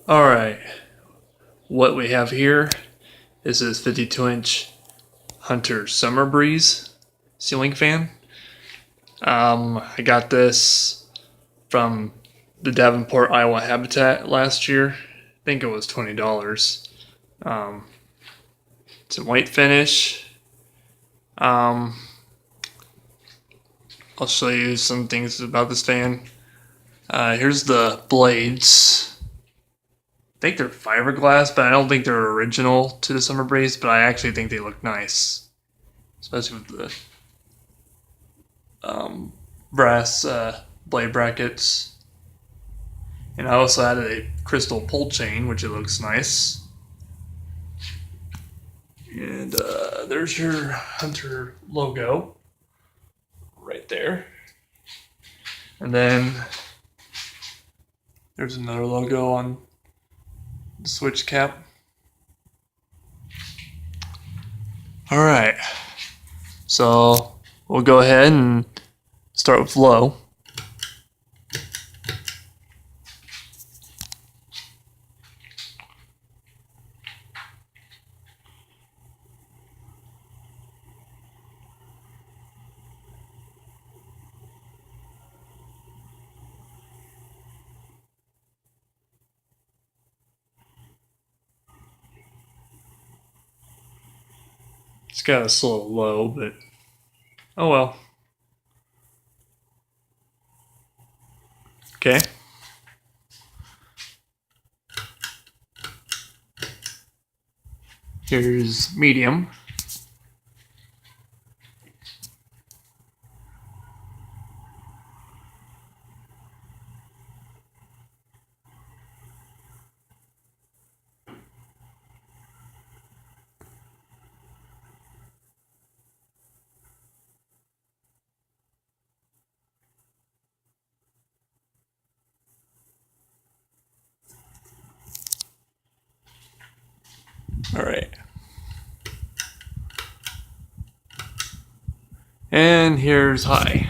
Alright, what we have here is this 52-inch Hunter Summer Breeze ceiling fan. I got this from the Davenport, Iowa Habitat last year. I think it was $20. It's in white finish. I'll show you some things about this fan. Here's the blades. I think they're fiberglass, but I don't think they're original to the Summer Breeze, but I actually think they look nice. Especially with the brass blade brackets. And I also added a crystal pull chain, which it looks nice. And there's your Hunter logo right there. And then there's another logo on the switch cap. Alright, so we'll go ahead and start with low. It's got a slow low, but oh well. Okay. Here's medium. All right. And here's high.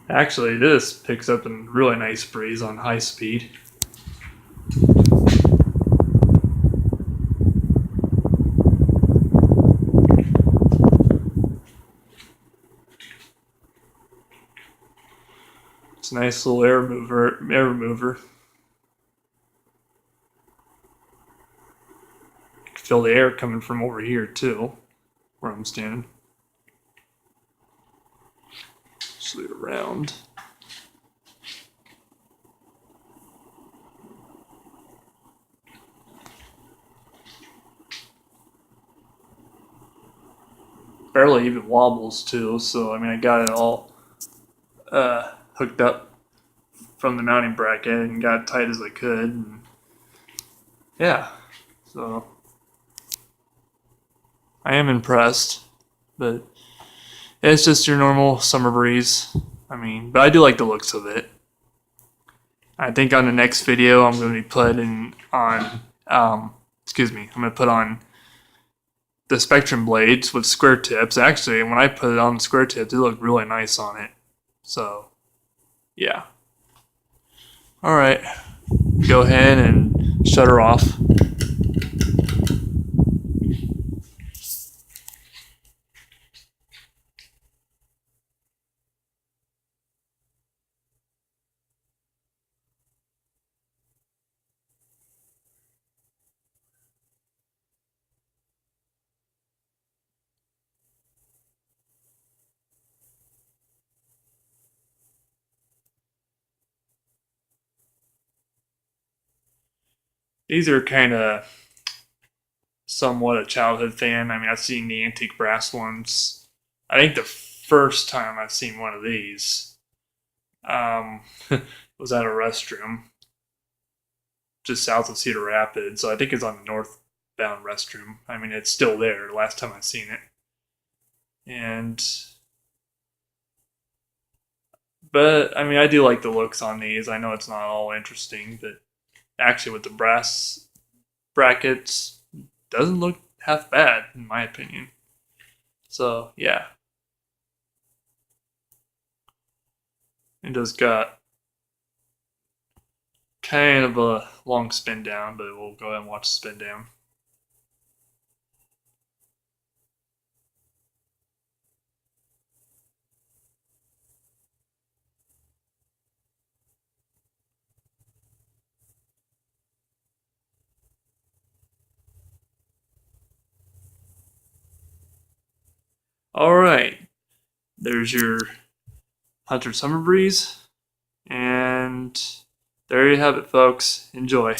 Actually, this picks up a really nice breeze on high speed. It's a nice little air remover. You can feel the air coming from over here too, where I'm standing. Sleeve around. Barely even wobbles too, so I mean I got it all hooked up from the mounting bracket and got it tight as I could. And yeah, so I am impressed, but it's just your normal Summer Breeze. I mean, but I do like the looks of it. I think on the next video I'm going to be putting on, I'm going to put on the Spectrum blades with square tips. Actually, when I put it on square tips, it looked really nice on it. So, yeah. Alright, go ahead and shut her off. These are kind of somewhat a childhood fan. I mean, I've seen the antique brass ones. I think the first time I've seen one of these was at a restroom just south of Cedar Rapids. So I think it's on the northbound restroom. I mean, it's still there. Last time I've seen it, and but I mean, I do like the looks on these. I know it's not all interesting, but actually, with the brass brackets, doesn't look half bad in my opinion. So yeah. It just got kind of a long spin down, but we'll go ahead and watch the spin down. All right, there's your Hunter Summer Breeze, and there you have it, folks. Enjoy.